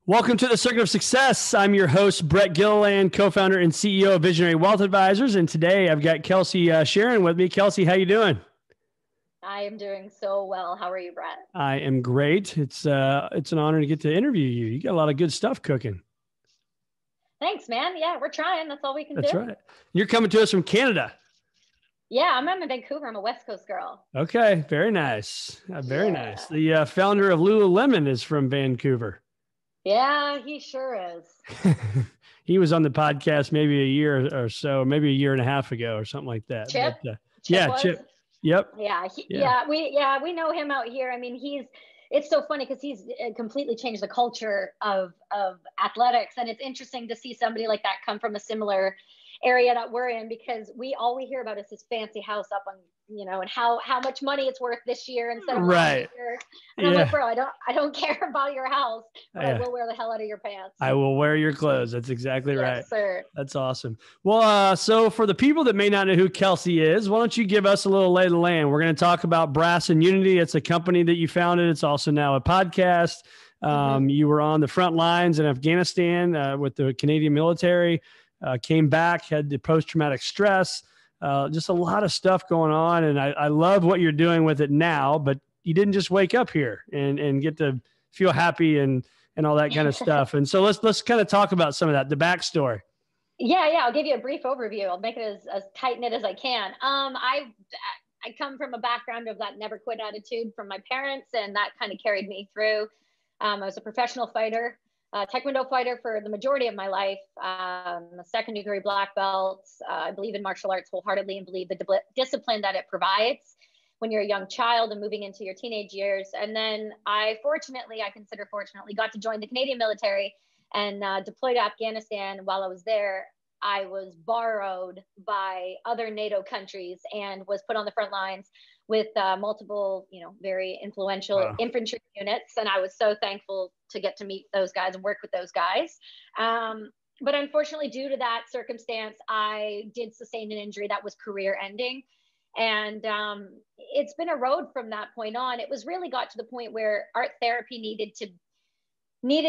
Welcome to the Circuit of Success. I'm your host, Brett Gilliland, co-founder and CEO of Visionary Wealth Advisors. And today I've got Kelsi Sheren with me. Kelsi, how you doing? I am doing so well. How are you, Brett? I am great. It's an honor to get to interview you. You got a lot of good stuff cooking. Thanks, man. Yeah, we're trying. That's all we can do. That's right. You're coming to us from Canada. Yeah, I'm in Vancouver. I'm a West Coast girl. Okay, very nice. Very nice. The founder of Lululemon is from Vancouver. Yeah, he sure is. He was on the podcast maybe a year or so, maybe a year and a half ago or something like that. Chip? But, Chip. Yep. Yeah, we know him out here. I mean, it's so funny because he's completely changed the culture of athletics. And it's interesting to see somebody like that come from a similar area that we're in, because all we hear about is this fancy house up on, and how much money it's worth this year instead of right. last year. And I'm like, bro, I don't care about your house, but I will wear the hell out of your pants. I will wear your clothes. That's exactly right. Yes, sir. That's awesome. Well, so for the people that may not know who Kelsi is, why don't you give us a little lay of the land? We're going to talk about Brass and Unity. It's a company that you founded. It's also now a podcast. You were on the front lines in Afghanistan with the Canadian military. Came back, had the post-traumatic stress, just a lot of stuff going on. And I love what you're doing with it now, but you didn't just wake up here and get to feel happy and all that kind of stuff. And so let's kind of talk about some of that, the backstory. Yeah. I'll give you a brief overview. I'll make it as tight knit as I can. I come from a background of that never quit attitude from my parents, and that kind of carried me through. I was a professional fighter. Taekwondo fighter for the majority of my life, a second degree black belt. I believe in martial arts wholeheartedly and believe the discipline that it provides when you're a young child and moving into your teenage years. And then I consider fortunately, got to join the Canadian military and deployed to Afghanistan. While I was there, I was borrowed by other NATO countries and was put on the front lines with multiple, very influential infantry units. And I was so thankful to get to meet those guys and work with those guys. But unfortunately, due to that circumstance, I did sustain an injury that was career ending. And it's been a road from that point on. It was really got to the point where art therapy needed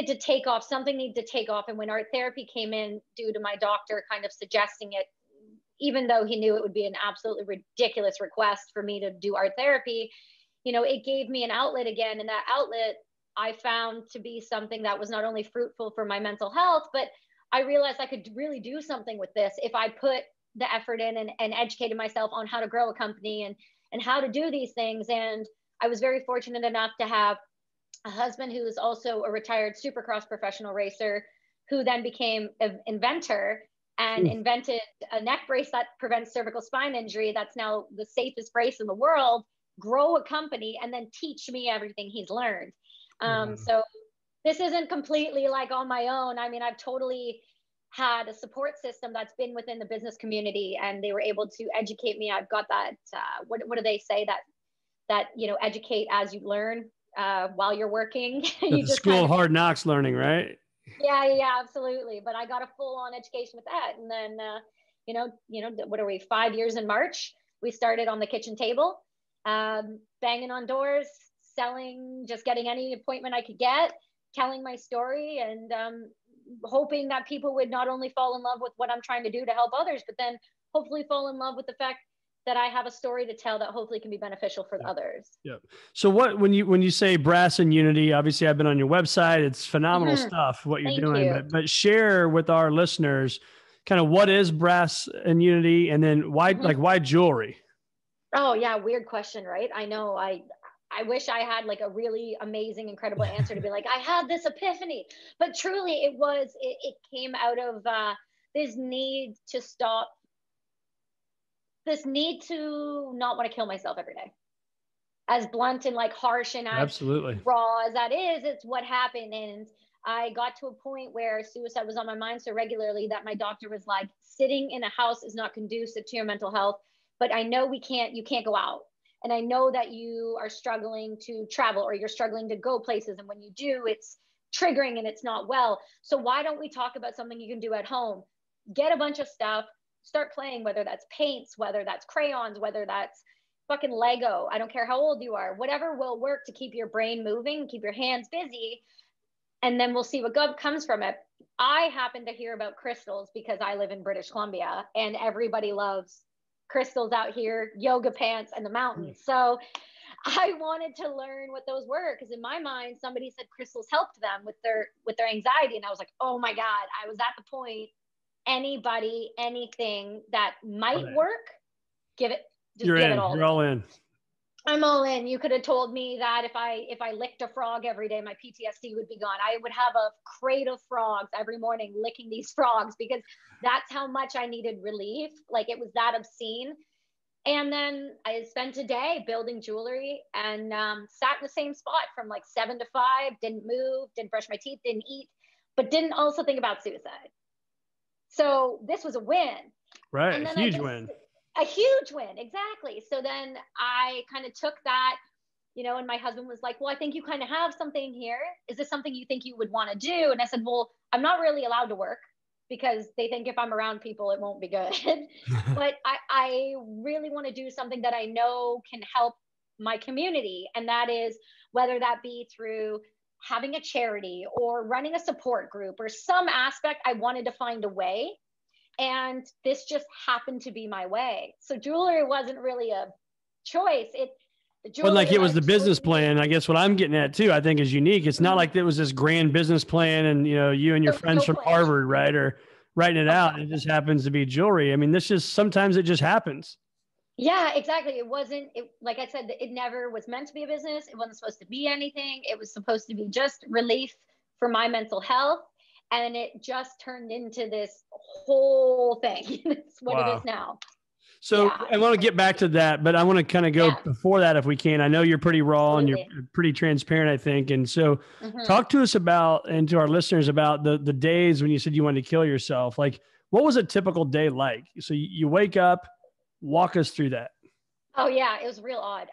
to take off. Something needed to take off. And when art therapy came in, due to my doctor kind of suggesting it, even though he knew it would be an absolutely ridiculous request for me to do art therapy, it gave me an outlet again. And that outlet I found to be something that was not only fruitful for my mental health, but I realized I could really do something with this if I put the effort in and educated myself on how to grow a company and how to do these things. And I was very fortunate enough to have a husband who is also a retired supercross professional racer, who then became an inventor and invented a neck brace that prevents cervical spine injury. That's now the safest brace in the world. Grow a company and then teach me everything he's learned. So this isn't completely like on my own. I mean, I've totally had a support system that's been within the business community, and they were able to educate me. I've got that, what do they say, that educate as you learn while you're working. You just school of hard knocks learning, right? Yeah, absolutely. But I got a full-on education with that. And then, what are we, 5 years in March? We started on the kitchen table, banging on doors, selling, just getting any appointment I could get, telling my story, and hoping that people would not only fall in love with what I'm trying to do to help others, but then hopefully fall in love with the fact that I have a story to tell that hopefully can be beneficial for others. Yeah. So when you say Brass and Unity, obviously I've been on your website. It's phenomenal stuff, what you're doing, but share with our listeners kind of what is Brass and Unity, and then why jewelry? Oh yeah. Weird question, right? I know. I wish I had like a really amazing, incredible answer to be like, I had this epiphany, but truly it came out of this need to not want to kill myself every day. As blunt and like harsh and absolutely raw as that is, it's what happened. And I got to a point where suicide was on my mind so regularly that my doctor was like, sitting in a house is not conducive to your mental health, but I know you can't go out. And I know that you are struggling to travel, or you're struggling to go places. And when you do, it's triggering and it's not well. So why don't we talk about something you can do at home? Get a bunch of stuff, start playing, whether that's paints, whether that's crayons, whether that's fucking Lego. I don't care how old you are, whatever will work to keep your brain moving, keep your hands busy. and then we'll see what good comes from it. I happen to hear about crystals because I live in British Columbia and everybody loves crystals out here, yoga pants and the mountains. So I wanted to learn what those were, because in my mind, somebody said crystals helped them with their anxiety. And I was like, oh my God, I was at the point, anybody, anything that might work, give it, just You're give in, it all. you're all in. I'm all in. You could have told me that if I licked a frog every day, my PTSD would be gone. I would have a crate of frogs every morning licking these frogs, because that's how much I needed relief. Like, it was that obscene. And then I spent a day building jewelry and sat in the same spot from like 7 to 5, didn't move, didn't brush my teeth, didn't eat, but didn't also think about suicide. So this was a win. Right. A huge win. A huge win. Exactly. So then I kind of took that, and my husband was like, well, I think you kind of have something here. Is this something you think you would want to do? And I said, well, I'm not really allowed to work because they think if I'm around people, it won't be good. But I really want to do something that I know can help my community. And that is, whether that be through having a charity or running a support group or some aspect, I wanted to find a way. And this just happened to be my way. So jewelry wasn't really a choice. But like, it was the business plan. I guess what I'm getting at too, I think, is unique. It's not like it was this grand business plan and, you and your friends from Harvard, right, or writing it out. It just happens to be jewelry. I mean, sometimes it just happens. Yeah, exactly. It wasn't, like I said, it never was meant to be a business. It wasn't supposed to be anything. It was supposed to be just relief for my mental health. And it just turned into this whole thing. It's what it is now. So I want to get back to that, but I want to kind of go before that if we can. I know you're pretty raw and you're pretty transparent, I think. And so talk to us about, and to our listeners about the days when you said you wanted to kill yourself. Like, what was a typical day like? So you wake up, walk us through that. Oh yeah, it was real odd.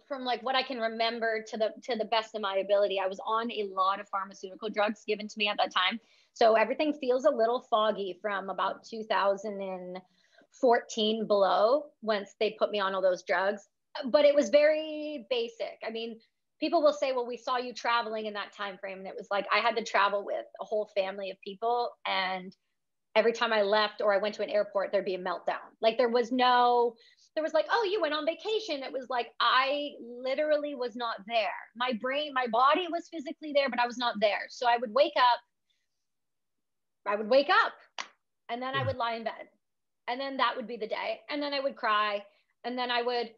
From like what I can remember to the best of my ability, I was on a lot of pharmaceutical drugs given to me at that time. So everything feels a little foggy from about 2014 below, once they put me on all those drugs. But it was very basic. I mean, people will say, well, we saw you traveling in that time frame. And it was like, I had to travel with a whole family of people. And every time I left or I went to an airport, there'd be a meltdown. Like, there was like, oh, you went on vacation. It was like, I literally was not there. My body was physically there, but I was not there. So I would wake up, and then I would lie in bed, and then that would be the day. And then I would cry, and then I would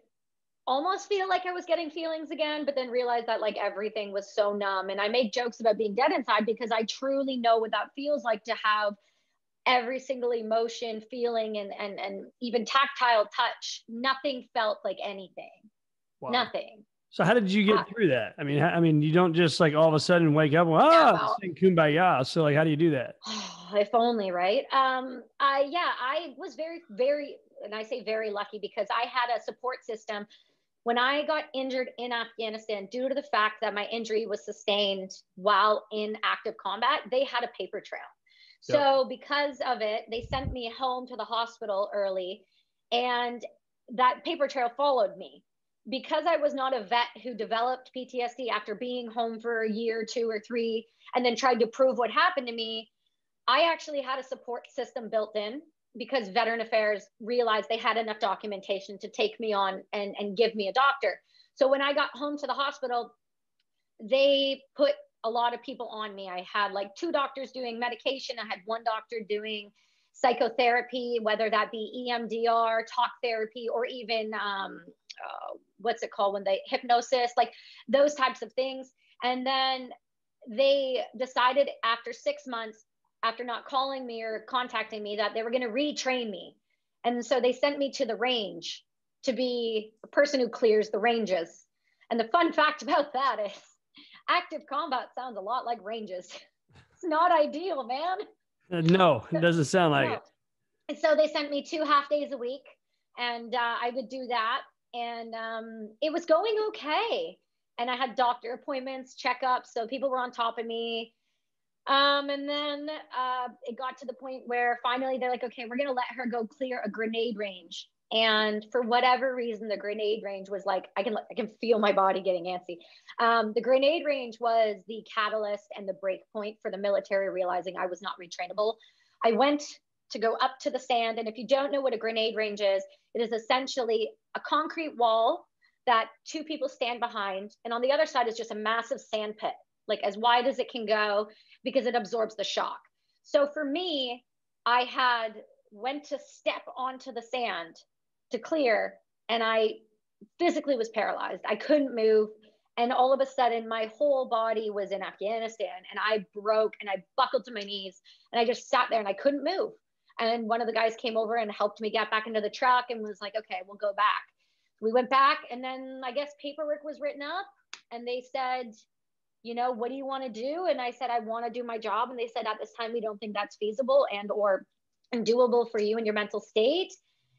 almost feel like I was getting feelings again, but then realize that like everything was so numb. And I make jokes about being dead inside, because I truly know what that feels like, to have every single emotion, feeling, and even tactile touch. Nothing felt like anything. Wow. Nothing. So how did you get through that? I mean, you don't just like all of a sudden wake up, sing Kumbaya. So like, how do you do that? If only, right? I was very, very, and I say very lucky, because I had a support system. When I got injured in Afghanistan, due to the fact that my injury was sustained while in active combat, they had a paper trail. So because of it, they sent me home to the hospital early, and that paper trail followed me. Because I was not a vet who developed PTSD after being home for a year, 2 or 3, and then tried to prove what happened to me, I actually had a support system built in, because Veteran Affairs realized they had enough documentation to take me on and give me a doctor. So when I got home to the hospital, they put a lot of people on me. I had like 2 doctors doing medication. I had 1 doctor doing psychotherapy, whether that be EMDR, talk therapy, or even what's it called when they hypnosis, like those types of things. And then they decided after 6 months, after not calling me or contacting me, that they were going to retrain me. And so they sent me to the range to be a person who clears the ranges. And the fun fact about that is, active combat sounds a lot like ranges. It's not ideal, man. No, it doesn't sound like it. And so they sent me 2 half days a week, and I would do that. And it was going okay. And I had doctor appointments, checkups. So people were on top of me. And then it got to the point where finally they're like, okay, we're going to let her go clear a grenade range. And for whatever reason, the grenade range was like, I can feel my body getting antsy. The grenade range was the catalyst and the break point for the military realizing I was not retrainable. I went to go up to the sand. And if you don't know what a grenade range is, it is essentially a concrete wall that two people stand behind. And on the other side is just a massive sand pit, like as wide as it can go, because it absorbs the shock. So for me, I had went to step onto the sand to clear, and I physically was paralyzed. I couldn't move. And all of a sudden, my whole body was in Afghanistan, and I broke and I buckled to my knees, and I just sat there and I couldn't move. And one of the guys came over and helped me get back into the truck and was like, okay, we'll go back. We went back, and then I guess paperwork was written up, and they said, you know, what do you want to do? And I said, I want to do my job. And they said, at this time, we don't think that's feasible and or doable for you and your mental state.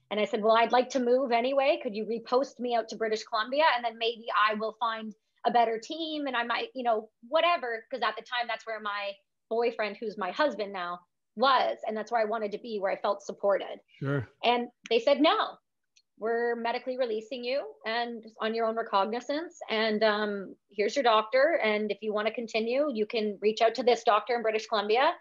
And I said, well, I'd like to move anyway. Could you repost me out to British Columbia? And then maybe I will find a better team, and I might, you know, whatever. Because at the time, that's where my boyfriend, who's my husband now, was. And that's where I wanted to be, where I felt supported. Sure. And they said, no, we're medically releasing you and on your own recognizance. And here's your doctor. And if you want to continue, you can reach out to this doctor in British Columbia.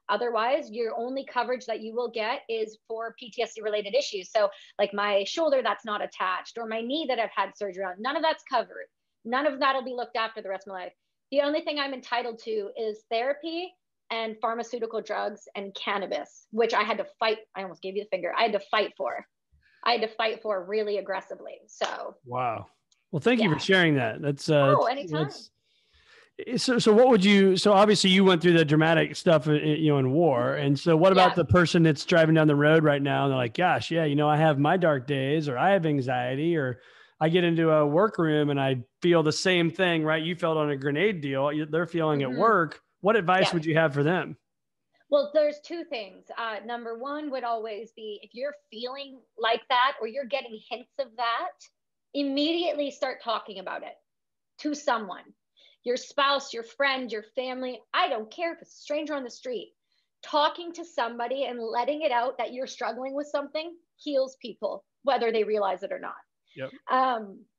Otherwise, your only coverage that you will get is for PTSD related issues. So like my shoulder that's not attached, or my knee that I've had surgery on, none of that's covered. None of that'll be looked after the rest of my life. The only thing I'm entitled to is therapy and pharmaceutical drugs and cannabis, which I had to fight. I almost gave you the finger. I had to fight for really aggressively. So. Wow. Well, thank you for sharing that. That's anytime. So what would you, so obviously you went through the dramatic stuff, you know, in war. And so what about the person that's driving down the road right now? And they're like, gosh, yeah, you know, I have my dark days, or I have anxiety, or I get into a workroom and I feel the same thing, right? You felt on a grenade deal. They're feeling at work. What advice would you have for them? Well, there's two things. Number one would always be, if you're feeling like that, or you're getting hints of that, immediately start talking about it to someone. Your spouse, your friend, your family, I don't care if it's a stranger on the street. Talking to somebody and letting it out that you're struggling with something heals people, whether they realize it or not. Yep.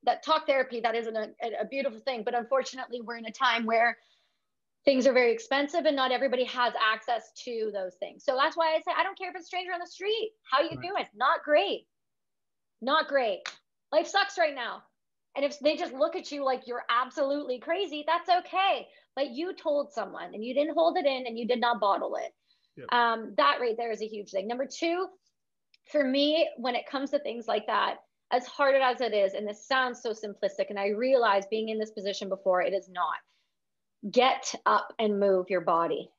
That talk therapy, that isn't a beautiful thing, but unfortunately we're in a time where things are very expensive and not everybody has access to those things. So that's why I say, I don't care if it's a stranger on the street. How you doing? Not great. Not great. Life sucks right now. And if they just look at you like you're absolutely crazy, that's okay. But you told someone and you didn't hold it in and you did not bottle it. Yep. That right there is a huge thing. Number two, for me, when it comes to things like that, as hard as it is, and this sounds so simplistic, and I realize being in this position before, it is not. Get up and move your body.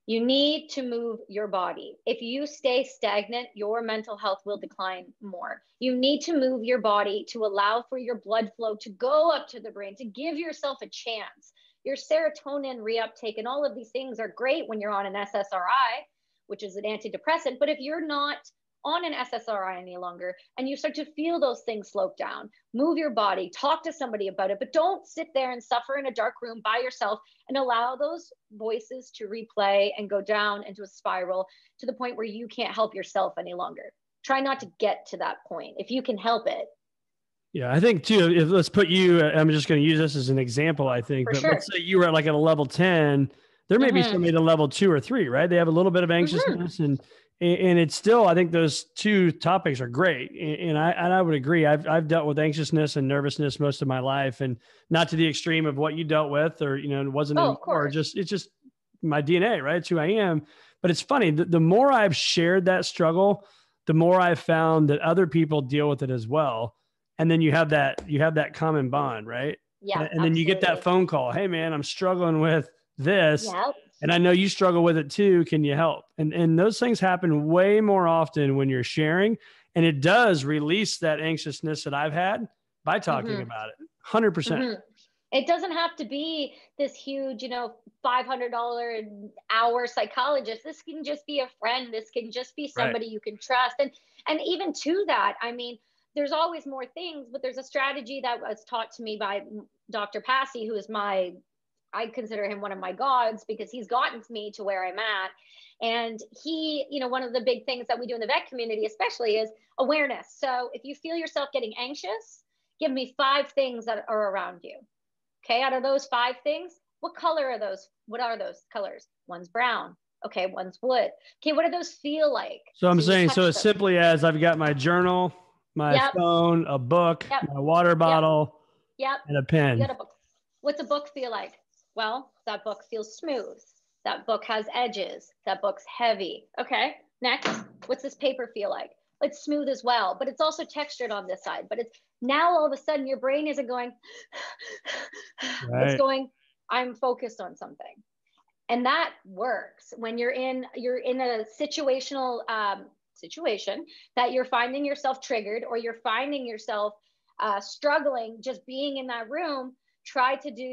You need to move your body. If you stay stagnant, your mental health will decline more. You need to move your body to allow for your blood flow to go up to the brain, to give yourself a chance. Your serotonin reuptake and all of these things are great when you're on an SSRI, which is an antidepressant. But if you're not on an SSRI any longer and you start to feel those things slope down, move your body, talk to somebody about it, but don't sit there and suffer in a dark room by yourself and allow those voices to replay and go down into a spiral to the point where you can't help yourself any longer. Try not to get to that point if you can help it. Yeah, I think too, if let's put you, I'm just going to use this as an example, I think, but let's say you were at like at a level 10, there may be somebody at a level 2 or 3, right? They have a little bit of anxiousness and it's still, I think those two topics are great. And I would agree. I've dealt with anxiousness and nervousness most of my life, and not to the extreme of what you dealt with, or, you know, it wasn't, or just, it's just my DNA, right? It's who I am. But it's funny, the more I've shared that struggle, the more I've found that other people deal with it as well. And then you have that common bond, right? Yeah. And then you get that phone call. Hey man, I'm struggling with this. Yep. And I know you struggle with it too. Can you help? And those things happen way more often when you're sharing, and it does release that anxiousness that I've had by talking about it. 100%. It doesn't have to be this huge, you know, $500 an hour psychologist. This can just be a friend. This can just be somebody you can trust. And even to that, I mean, there's always more things, but there's a strategy that was taught to me by Dr. Passy, who is my I consider him one of my gods because he's gotten me to where I'm at. And he, one of the big things that we do in the vet community, especially, is awareness. So if you feel yourself getting anxious, give me 5 things that are around you. Okay. Out of those 5 things, what color are those? What are those colors? One's brown. Okay. One's wood. Okay. What do those feel like? So I'm saying, so as simply as I've got my journal, my phone, a book, my water bottle, and a pen. You got a book. What's a book feel like? Well, that book feels smooth. That book has edges. That book's heavy. Okay. Next, what's this paper feel like? It's smooth as well, but it's also textured on this side. But it's now all of a sudden your brain isn't going, it's going, I'm focused on something. And that works when you're in a situational situation that you're finding yourself triggered, or you're finding yourself struggling just being in that room. Try to do,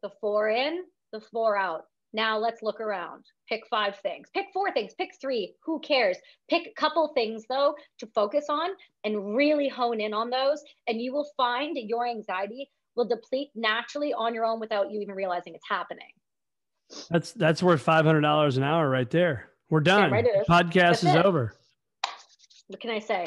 the 4 in, the 4 out. Now let's look around. Pick 5 things, pick 4 things, pick 3, who cares? Pick a couple things though to focus on and really hone in on those. And you will find your anxiety will deplete naturally on your own without you even realizing it's happening. That's worth $500 an hour right there. We're done. Yeah, right, the podcast is over. What can I say?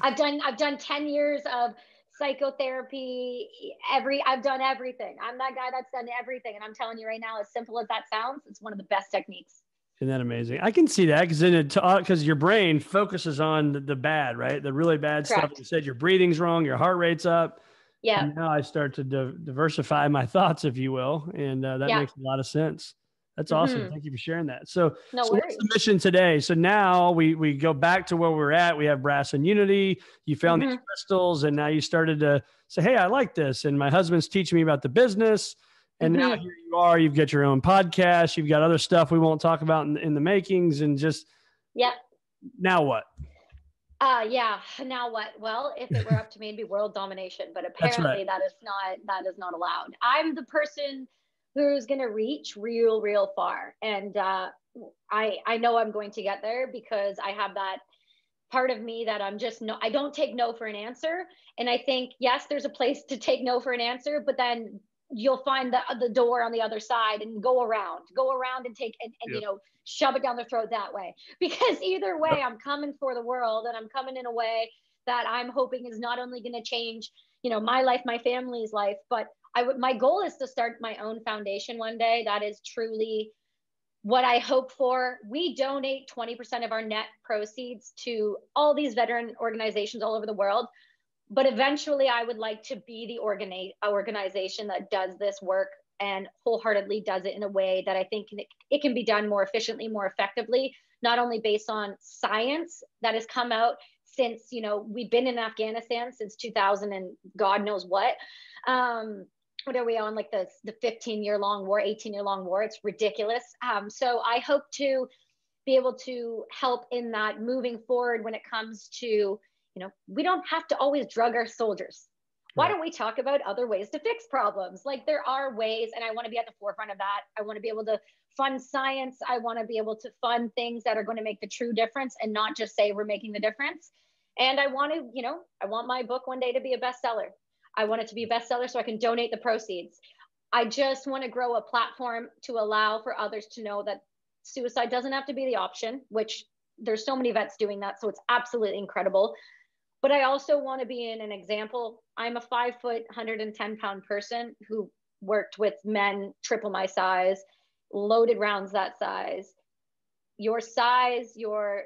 I've done 10 years of psychotherapy. I've done everything. I'm that guy that's done everything. And I'm telling you right now, as simple as that sounds, it's one of the best techniques. Isn't that amazing? I can see that because your brain focuses on the bad, right? The really bad stuff. You said your breathing's wrong, your heart rate's up. Yeah. And now I start to diversify my thoughts, if you will. And that makes a lot of sense. That's awesome. Thank you for sharing that. So what's the mission today? So now we go back to where we're at. We have Brass and Unity. You found these crystals, and now you started to say, hey, I like this. And my husband's teaching me about the business. And now here you are, you've got your own podcast. You've got other stuff we won't talk about in the makings, and just, now what? Now what? Well, if it were up to me, it'd be world domination, but apparently that is not allowed. I'm the person who's going to reach real far. And I know I'm going to get there because I have that part of me that I don't take no for an answer. And I think, yes, there's a place to take no for an answer, but then you'll find the door on the other side and go around and take, and shove it down their throat that way. Because either way, I'm coming for the world, and I'm coming in a way that I'm hoping is not only going to change, my life, my family's life, but my goal is to start my own foundation one day. That is truly what I hope for. We donate 20% of our net proceeds to all these veteran organizations all over the world. But eventually I would like to be the organization that does this work and wholeheartedly does it in a way that I think it can be done more efficiently, more effectively, not only based on science that has come out since, we've been in Afghanistan since 2000 and God knows what. What are we on, like the 15-year-long war, 18-year-long war? It's ridiculous. So I hope to be able to help in that moving forward when it comes to, we don't have to always drug our soldiers. Why don't we talk about other ways to fix problems? Like, there are ways, and I want to be at the forefront of that. I want to be able to fund science. I want to be able to fund things that are going to make the true difference and not just say we're making the difference. And I want to, I want my book one day to be a bestseller. I want it to be a bestseller so I can donate the proceeds. I just want to grow a platform to allow for others to know that suicide doesn't have to be the option, which there's so many vets doing that. So it's absolutely incredible. But I also want to be in an example. I'm a 5 foot, 110 pound person who worked with men triple my size, loaded rounds that size. Your size, your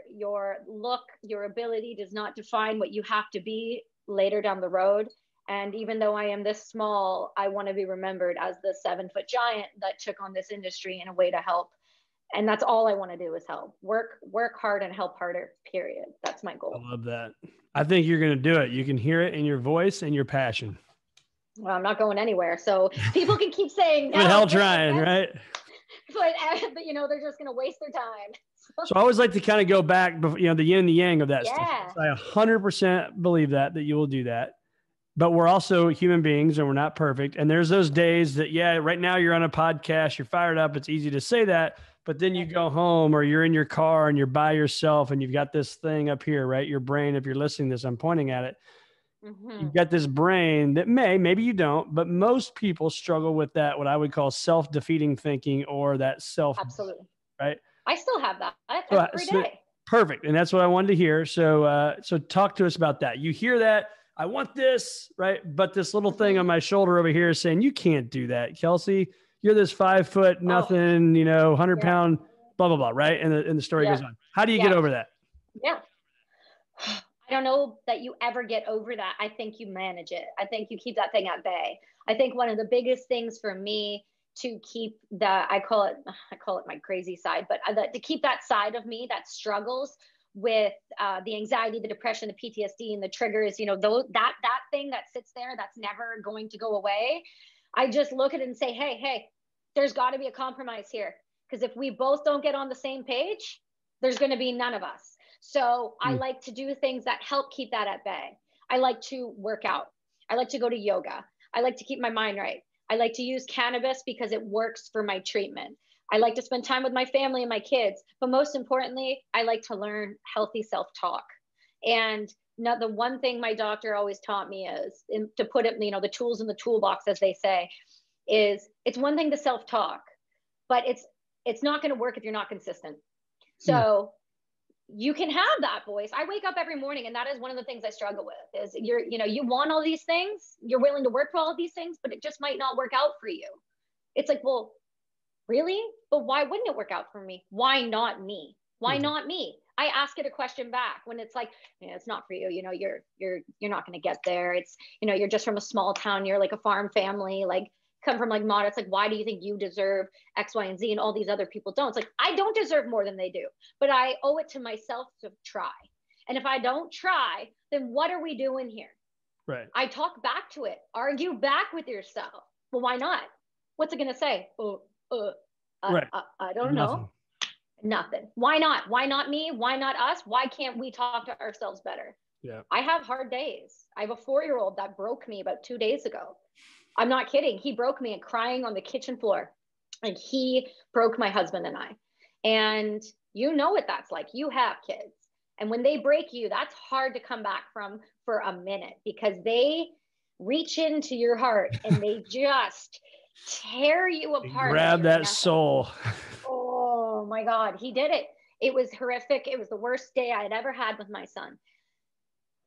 look, your ability does not define what you have to be later down the road. And even though I am this small, I want to be remembered as the 7 foot giant that took on this industry in a way to help. And that's all I want to do is help. Work hard and help harder, period. That's my goal. I love that. I think you're going to do it. You can hear it in your voice and your passion. Well, I'm not going anywhere. So people can keep saying, no, hell trying, right? But they're just going to waste their time. So I always like to kind of go back, the yin and the yang of that stuff. I 100% believe that you will do that. But we're also human beings and we're not perfect. And there's those days that, right now you're on a podcast, you're fired up. It's easy to say that, but then you go home or you're in your car and you're by yourself and you've got this thing up here, right? Your brain, if you're listening to this, I'm pointing at it. You've got this brain that maybe you don't, but most people struggle with that, what I would call self-defeating thinking, or that Absolutely. right? I still have that every day. Perfect. And that's what I wanted to hear. So, so talk to us about that. You hear that, I want this, right? But this little thing on my shoulder over here is saying, you can't do that, Kelsi. You're this 5 foot, nothing, 100-pound, blah, blah, blah. Right. And the story goes on. How do you get over that? Yeah. I don't know that you ever get over that. I think you manage it. I think you keep that thing at bay. I think one of the biggest things for me to keep I call it my crazy side, but to keep that side of me that struggles with the anxiety, the depression, the PTSD, and the triggers, that thing that sits there, that's never going to go away. I just look at it and say, hey, there's got to be a compromise here. Because if we both don't get on the same page, there's going to be none of us. So I like to do things that help keep that at bay. I like to work out. I like to go to yoga. I like to keep my mind right. I like to use cannabis because it works for my treatment. I like to spend time with my family and my kids. But most importantly, I like to learn healthy self-talk. And now the one thing my doctor always taught me is to put it, the tools in the toolbox, as they say, is it's one thing to self-talk, but it's not going to work if you're not consistent. So you can have that voice. I wake up every morning, and that is one of the things I struggle with is you want all these things, you're willing to work for all of these things, but it just might not work out for you. It's like, well, really? But why wouldn't it work out for me? Why not me? Why not me? I ask it a question back when it's like, it's not for you. You're not going to get there. It's, you're just from a small town. You're like a farm family, like come from like mod. It's like, why do you think you deserve X, Y, and Z and all these other people don't? It's like, I don't deserve more than they do, but I owe it to myself to try. And if I don't try, then what are we doing here? Right. I talk back to it, argue back with yourself. Well, why not? What's it going to say? I don't know. Nothing. Why not? Why not me? Why not us? Why can't we talk to ourselves better? Yeah. I have hard days. I have a 4-year-old that broke me about 2 days ago. I'm not kidding. He broke me and crying on the kitchen floor. And he broke my husband and I. And you know what that's like. You have kids. And when they break you, that's hard to come back from for a minute because they reach into your heart and they just tear you apart. Grab that soul. Oh my God, he did it. It was horrific. It was the worst day I had ever had with my son.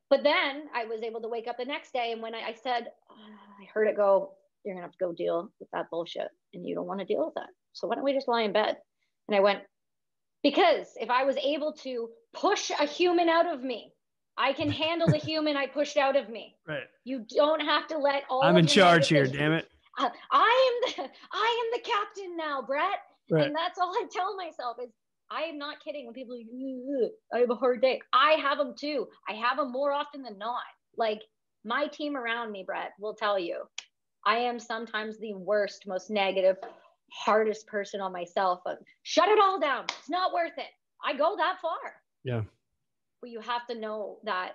But then I was able to wake up the next day. And when I said, I heard it go, you're going to have to go deal with that bullshit. And you don't want to deal with that. So why don't we just lie in bed? And I went, because if I was able to push a human out of me, I can handle the human I pushed out of me. Right. You don't have to let all I'm in charge here, damn it. I am the captain now, Brett. Right. And that's all I tell myself is, I am not kidding when people are like, I have a hard day. I have them too. I have them more often than not. Like my team around me, Brett, will tell you, I am sometimes the worst, most negative, hardest person on myself. But shut it all down. It's not worth it. I go that far. Yeah. But you have to know that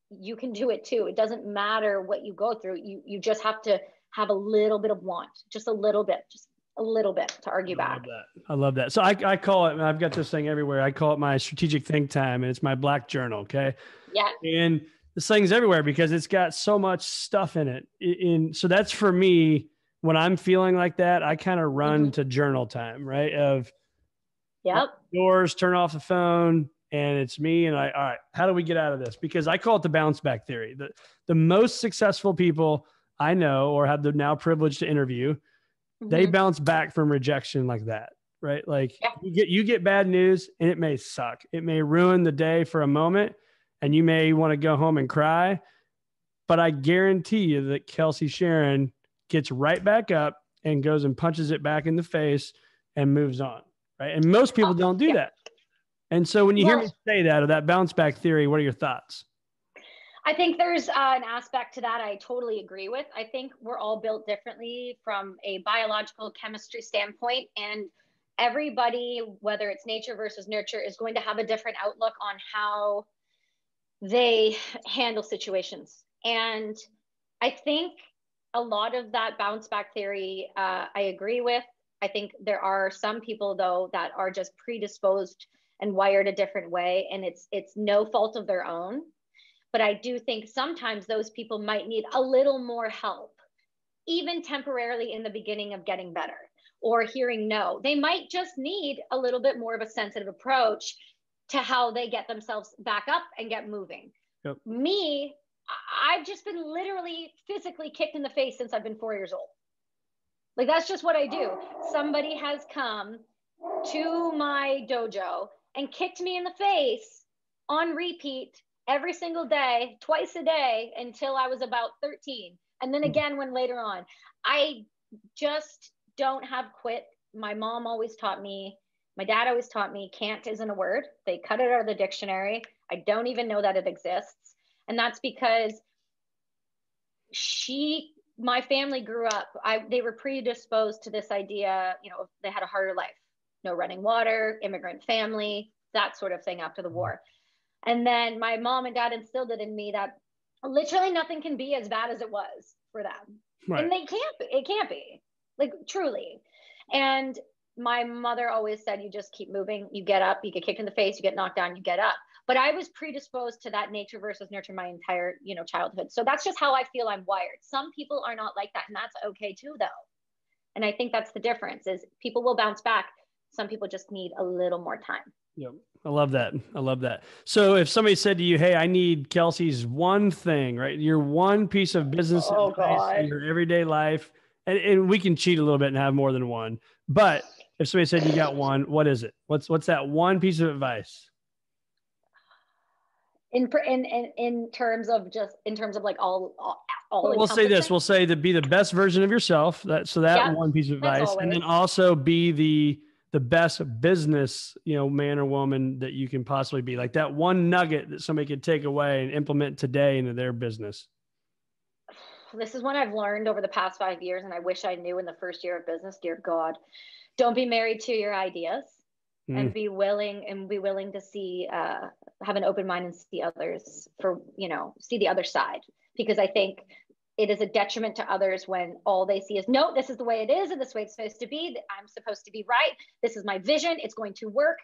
you can do it too. It doesn't matter what you go through. You just have to have a little bit of want, just a little bit to argue back. I love that. So I call it, I've got this thing everywhere. I call it my strategic think time, and it's my black journal. Okay. Yeah. And this thing's everywhere because it's got so much stuff in it. So that's for me, when I'm feeling like that, I kind of run to journal time, right? Doors, turn off the phone, and it's me. And all right, how do we get out of this? Because I call it the bounce back theory. The most successful people I know or have the now privilege to interview, they bounce back from rejection like that, right? Like you get bad news and it may suck. It may ruin the day for a moment and you may want to go home and cry, but I guarantee you that Kelsi Sheren gets right back up and goes and punches it back in the face and moves on, right? And most people don't do that. And so when you hear me say that, or that bounce back theory, what are your thoughts? I think there's an aspect to that I totally agree with. I think we're all built differently from a biological chemistry standpoint, and everybody, whether it's nature versus nurture, is going to have a different outlook on how they handle situations. And I think a lot of that bounce back theory, I agree with. I think there are some people though that are just predisposed and wired a different way, and it's no fault of their own. But I do think sometimes those people might need a little more help, even temporarily in the beginning of getting better or hearing no. They might just need a little bit more of a sensitive approach to how they get themselves back up and get moving. Yep. Me, I've just been literally physically kicked in the face since I've been 4 years old. Like, that's just what I do. Somebody has come to my dojo and kicked me in the face on repeat every single day, twice a day, until I was about 13. And then again, when later on, I just don't have quit. My mom always taught me, my dad always taught me, can't isn't a word. They cut it out of the dictionary. I don't even know that it exists. And that's because my family grew up, they were predisposed to this idea, you know, they had a harder life, no running water, immigrant family, that sort of thing after the war. And then my mom and dad instilled it in me that literally nothing can be as bad as it was for them. Right. And it can't be, like, truly. And my mother always said, you just keep moving, you get up, you get kicked in the face, you get knocked down, you get up. But I was predisposed to that nature versus nurture my entire, you know, childhood. So that's just how I feel I'm wired. Some people are not like that, and that's okay too, though. And I think that's the difference, is people will bounce back. Some people just need a little more time. Yep. I love that. I love that. So if somebody said to you, hey, I need Kelsi's one thing, right? Your one piece of business advice in your everyday life, and we can cheat a little bit and have more than one. But if somebody said you got one, what is it? What's that one piece of advice? In terms of like all we'll say this, we'll say to be the best version of yourself. One piece of advice, and then also be the best business, you know, man or woman that you can possibly be. Like that one nugget that somebody could take away and implement today into their business. This is what I've learned over the past 5 years, and I wish I knew in the first year of business. Dear God, don't be married to your ideas. And be willing to see, have an open mind and see others see the other side. Because I think it is a detriment to others when all they see is, no, this is the way it is, and this way it's supposed to be. I'm supposed to be right. This is my vision. It's going to work.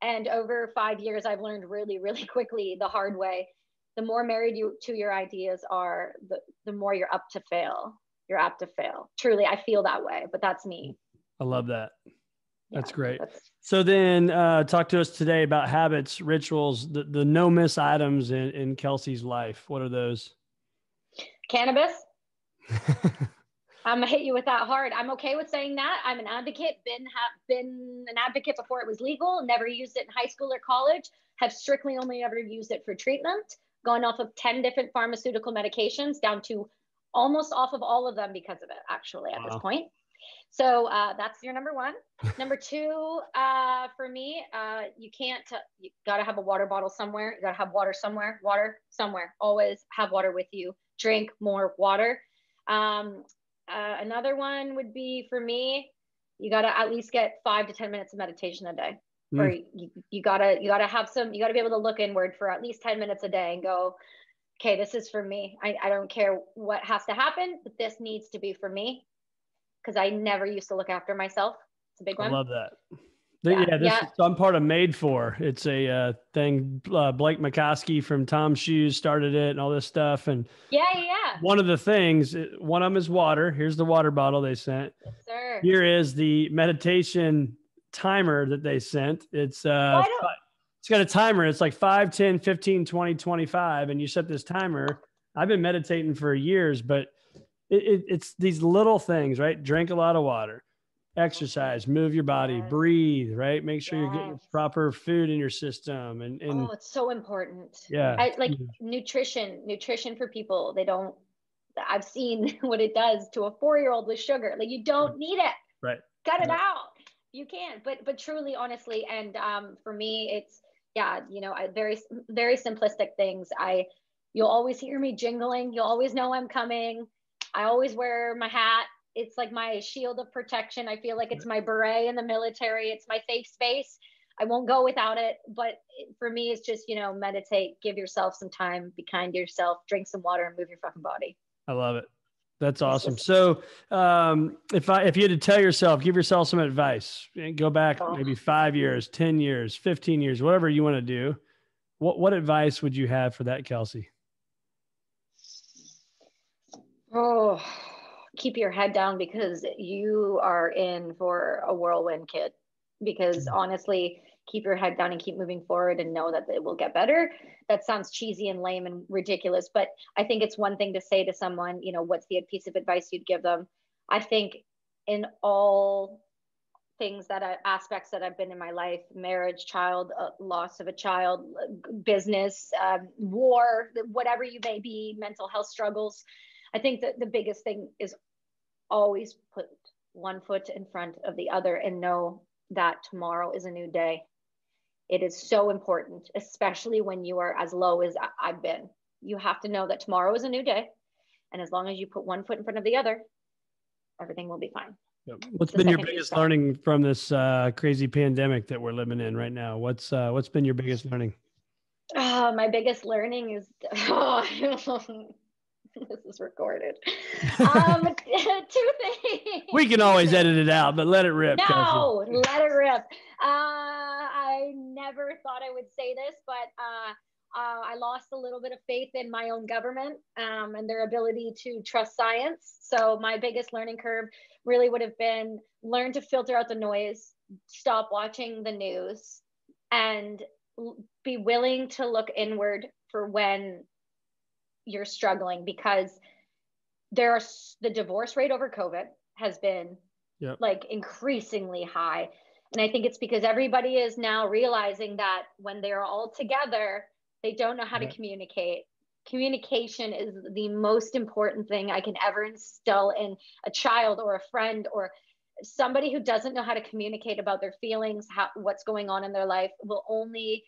And over 5 years, I've learned really, really quickly the hard way. The more married you to your ideas are, the more you're up to fail. You're apt to fail. Truly, I feel that way, but that's me. I love that. That's great. So then talk to us today about habits, rituals, the no miss items in Kelsi's life. What are those? Cannabis. I'm gonna hit you with that hard. I'm okay with saying that. I'm an advocate, been an advocate before it was legal, never used it in high school or college, have strictly only ever used it for treatment, gone off of 10 different pharmaceutical medications, down to almost off of all of them because of it, actually, at this point. So that's your number one. Number two, for me, you got to have a water bottle somewhere. You got to have water somewhere. Always have water with you. Drink more water. Another one would be, for me, you got to at least get 5 to 10 minutes of meditation a day. Or you gotta be able to look inward for at least 10 minutes a day and go, okay, this is for me. I don't care what has to happen, but this needs to be for me. Because I never used to look after myself. It's a big one. I love that. So I'm part of Made For. It's a thing. Blake McCoskey from Tom's Shoes started it and all this stuff. And one of the things, one of them is water. Here's the water bottle they sent. Yes, sir. Here is the meditation timer that they sent. It's it's got a timer. It's like 5, 10, 15, 20, 25. And you set this timer. I've been meditating for years, but it's these little things, right? Drink a lot of water, exercise, move your body, breathe, right? Make sure you're getting proper food in your system. And it's so important. Yeah. Nutrition for people. I've seen what it does to a 4-year-old with sugar. Like, you don't need it. Right. Cut it out. You can, but truly, honestly. And for me, it's, very, very simplistic things. You'll always hear me jingling. You'll always know I'm coming. I always wear my hat. It's like my shield of protection. I feel like it's my beret in the military. It's my safe space. I won't go without it. But for me, it's just, meditate, give yourself some time, be kind to yourself, drink some water, and move your fucking body. I love it. That's awesome. So if you had to tell yourself, give yourself some advice, go back maybe 5 years, 10 years, 15 years, whatever you want to do. What advice would you have for that, Kelsi? Oh, keep your head down because you are in for a whirlwind, kid. Because honestly, keep your head down and keep moving forward and know that it will get better. That sounds cheesy and lame and ridiculous, but I think it's one thing to say to someone, what's the piece of advice you'd give them? I think in all things aspects that I've been in my life, marriage, child, loss of a child, business, war, whatever you may be, mental health struggles. I think that the biggest thing is always put one foot in front of the other and know that tomorrow is a new day. It is so important, especially when you are as low as I've been. You have to know that tomorrow is a new day. And as long as you put one foot in front of the other, everything will be fine. Yep. What's been your biggest learning from this crazy pandemic that we're living in right now? What's been your biggest learning? My biggest learning is, this is recorded. 2 things. We can always edit it out, but let it rip. No, Kelsi. let it rip. I never thought I would say this, but I lost a little bit of faith in my own government and their ability to trust science. So my biggest learning curve really would have been learn to filter out the noise, stop watching the news, and be willing to look inward for when you're struggling, because the divorce rate over COVID has been like increasingly high. And I think it's because everybody is now realizing that when they're all together, they don't know how to communicate. Communication is the most important thing I can ever instill in a child or a friend or somebody who doesn't know how to communicate about their feelings, what's going on in their life will only,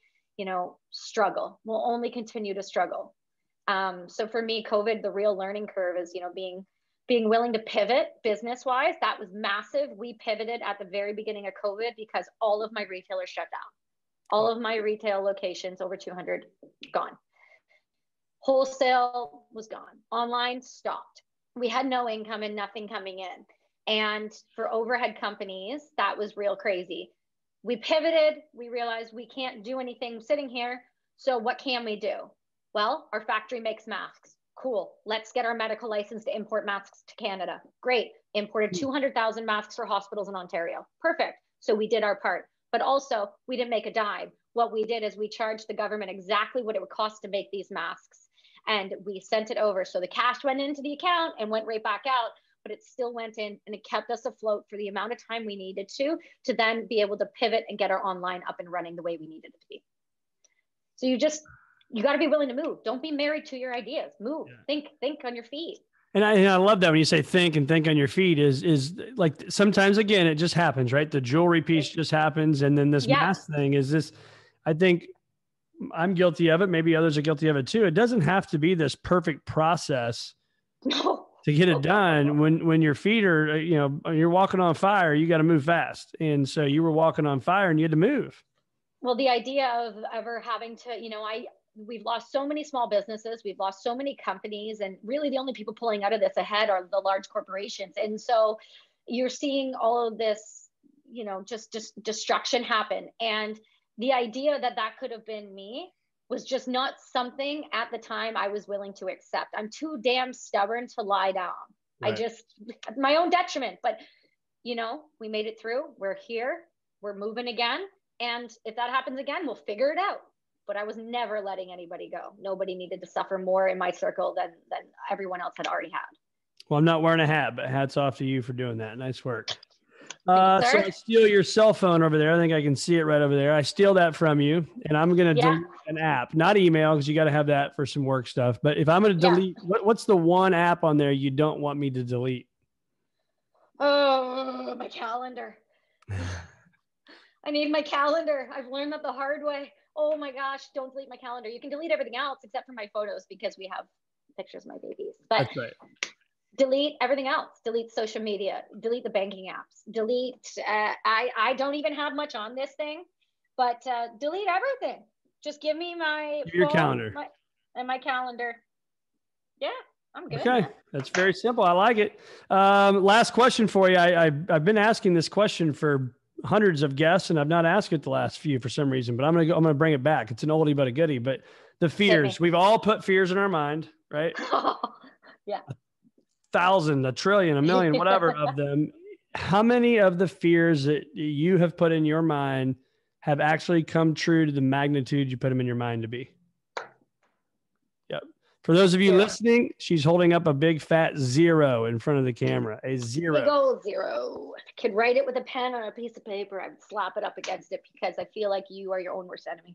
struggle, will only continue to struggle. So for me, COVID, the real learning curve is, being willing to pivot business wise. That was massive. We pivoted at the very beginning of COVID because all of my retailers shut down. All of my retail locations, over 200, gone. Wholesale was gone. Online stopped. We had no income and nothing coming in. And for overhead companies, that was real crazy. We pivoted. We realized we can't do anything sitting here. So what can we do? Well, our factory makes masks. Cool. Let's get our medical license to import masks to Canada. Great. Imported 200,000 masks for hospitals in Ontario. Perfect. So we did our part. But also, we didn't make a dime. What we did is we charged the government exactly what it would cost to make these masks. And we sent it over. So the cash went into the account and went right back out, but it still went in and it kept us afloat for the amount of time we needed to then be able to pivot and get our online up and running the way we needed it to be. So you got to be willing to move. Don't be married to your ideas. Move. Think on your feet. And I love that when you say think on your feet is like sometimes, again, it just happens, right? The jewelry piece just happens. And then this mask thing is this, I think I'm guilty of it. Maybe others are guilty of it too. It doesn't have to be this perfect process to get it done. When your feet are, you're walking on fire, you got to move fast. And so you were walking on fire and you had to move. Well, the idea of ever having to, we've lost so many small businesses. We've lost so many companies, and really the only people pulling out of this ahead are the large corporations. And so you're seeing all of this, just destruction happen. And the idea that could have been me was just not something at the time I was willing to accept. I'm too damn stubborn to lie down. Right. My own detriment, but we made it through. We're here, we're moving again. And if that happens again, we'll figure it out. But I was never letting anybody go. Nobody needed to suffer more in my circle than everyone else had already had. Well, I'm not wearing a hat, but hats off to you for doing that. Nice work. So I steal your cell phone over there. I think I can see it right over there. I steal that from you, and I'm going to delete an app, not email, because you got to have that for some work stuff. But if I'm going to delete, what's the one app on there you don't want me to delete? Oh, my calendar. I need my calendar. I've learned that the hard way. Oh my gosh, don't delete my calendar. You can delete everything else except for my photos because we have pictures of my babies. But that's right. Delete everything else. Delete social media. Delete the banking apps. Delete. I don't even have much on this thing, but delete everything. Just give me your calendar and my calendar. Yeah, I'm good. Okay, that's very simple. I like it. Last question for you. I've been asking this question for hundreds of guests, and I've not asked it the last few for some reason, but I'm gonna bring it back. It's an oldie but a goodie. But the fears, we've all put fears in our mind, right? Yeah. 1,000, a trillion, a million, whatever of them. How many of the fears that you have put in your mind have actually come true to the magnitude you put them in your mind to be? Yep. For those of you listening, she's holding up a big fat 0 in front of the camera. A 0. Big old 0. I could write it with a pen on a piece of paper. I would slap it up against it because I feel like you are your own worst enemy.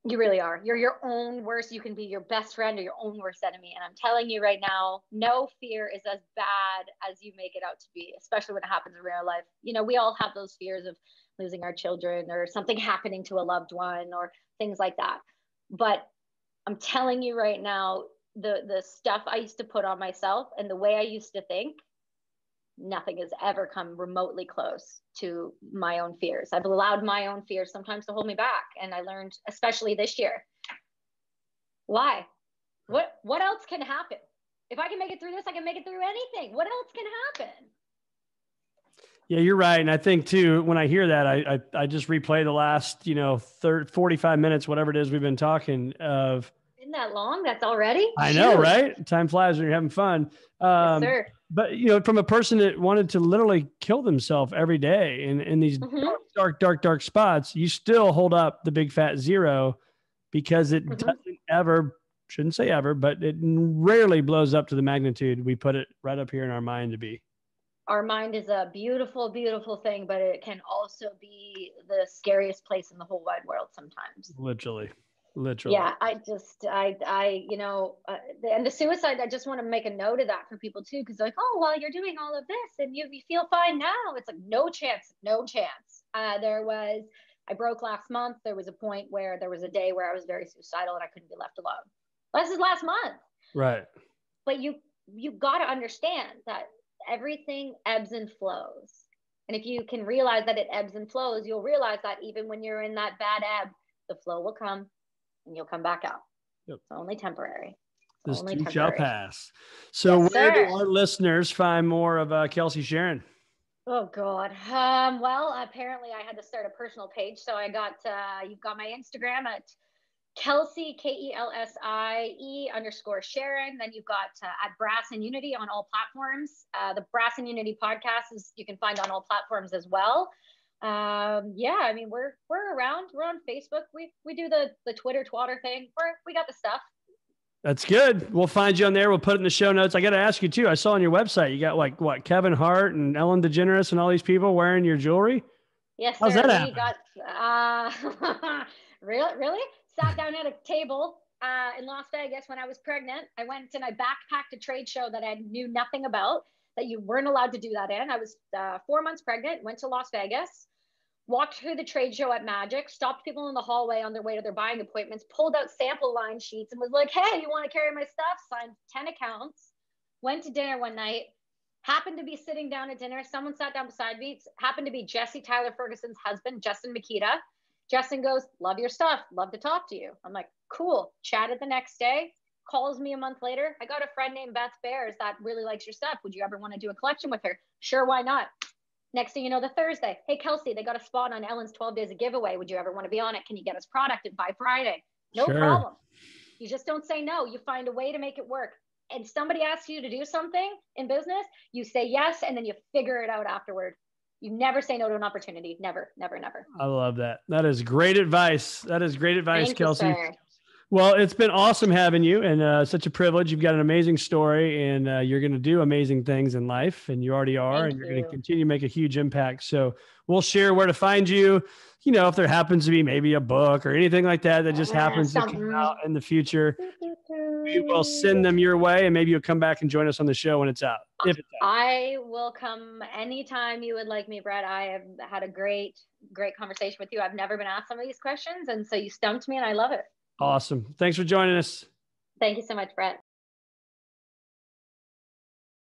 You really are. You're your own worst. You can be your best friend or your own worst enemy. And I'm telling you right now, no fear is as bad as you make it out to be, especially when it happens in real life. You know, we all have those fears of losing our children or something happening to a loved one or things like that. But I'm telling you right now, the stuff I used to put on myself and the way I used to think, nothing has ever come remotely close to my own fears. I've allowed my own fears sometimes to hold me back. And I learned, especially this year, why? What else can happen? If I can make it through this, I can make it through anything. What else can happen? Yeah, you're right. And I think too, when I hear that, I just replay the last, 45 minutes, whatever it is we've been talking of. Isn't that long? That's already? I know, right? Time flies when you're having fun. Yes, sir. But, from a person that wanted to literally kill themselves every day in these dark spots, you still hold up the big fat 0 because it doesn't ever, shouldn't say ever, but it rarely blows up to the magnitude we put it right up here in our mind to be. Our mind is a beautiful, beautiful thing, but it can also be the scariest place in the whole wide world sometimes. Literally. Yeah, and the suicide, I just want to make a note of that for people too, because like, oh, well, you're doing all of this and you feel fine now. It's like, no chance. I broke last month. There was a point where there was a day where I was very suicidal and I couldn't be left alone. This is last month. Right. But you got to understand that everything ebbs and flows. And if you can realize that it ebbs and flows, you'll realize that even when you're in that bad ebb, the flow will come. And you'll come back out. Yep. It's only temporary. This too shall pass. So yes, where do our listeners find more of Kelsi Sheren? Oh God. Well, apparently I had to start a personal page. So I got, you've got my Instagram at Kelsi, KELSIE_Sheren. Then you've got at Brass and Unity on all platforms. The Brass and Unity podcast you can find on all platforms as well. I mean, we're around. We're on Facebook. We do the Twitter twatter thing. We got the stuff. That's good. We'll find you on there. We'll put it in the show notes. I got to ask you too. I saw on your website you got like what, Kevin Hart and Ellen DeGeneres and all these people wearing your jewelry. Yes, how's sir. That we got really sat down at a table in Las Vegas when I was pregnant. I went and I backpacked a trade show that I knew nothing about, that you weren't allowed to do that in. I was 4 months pregnant, went to Las Vegas, walked through the trade show at Magic, stopped people in the hallway on their way to their buying appointments, pulled out sample line sheets and was like, hey, you want to carry my stuff? Signed 10 accounts, went to dinner one night, happened to be sitting down at dinner. Someone sat down beside me, happened to be Jesse Tyler Ferguson's husband, Justin Makita. Justin goes, love your stuff, love to talk to you. I'm like, cool. Chatted the next day, calls me a month later. I got a friend named Beth Bears that really likes your stuff. Would you ever want to do a collection with her? Sure, why not? Next thing you know, the Thursday, hey, Kelsi, they got a spot on Ellen's 12 Days of Giveaway. Would you ever want to be on it? Can you get us product by Friday? No problem. You just don't say no. You find a way to make it work. And somebody asks you to do something in business, you say yes, and then you figure it out afterward. You never say no to an opportunity. Never, never, never. I love that. That is great advice. Thank Kelsi. You, sir. Well, it's been awesome having you and such a privilege. You've got an amazing story and you're going to do amazing things in life and you already are. You're going to continue to make a huge impact. So we'll share where to find you. If there happens to be maybe a book or anything like that just happens to come out in the future, we will send them your way and maybe you'll come back and join us on the show when it's out. If it's out. I will come anytime you would like me, Brett. I have had a great conversation with you. I've never been asked some of these questions. And so you stumped me and I love it. Awesome. Thanks for joining us. Thank you so much, Brett.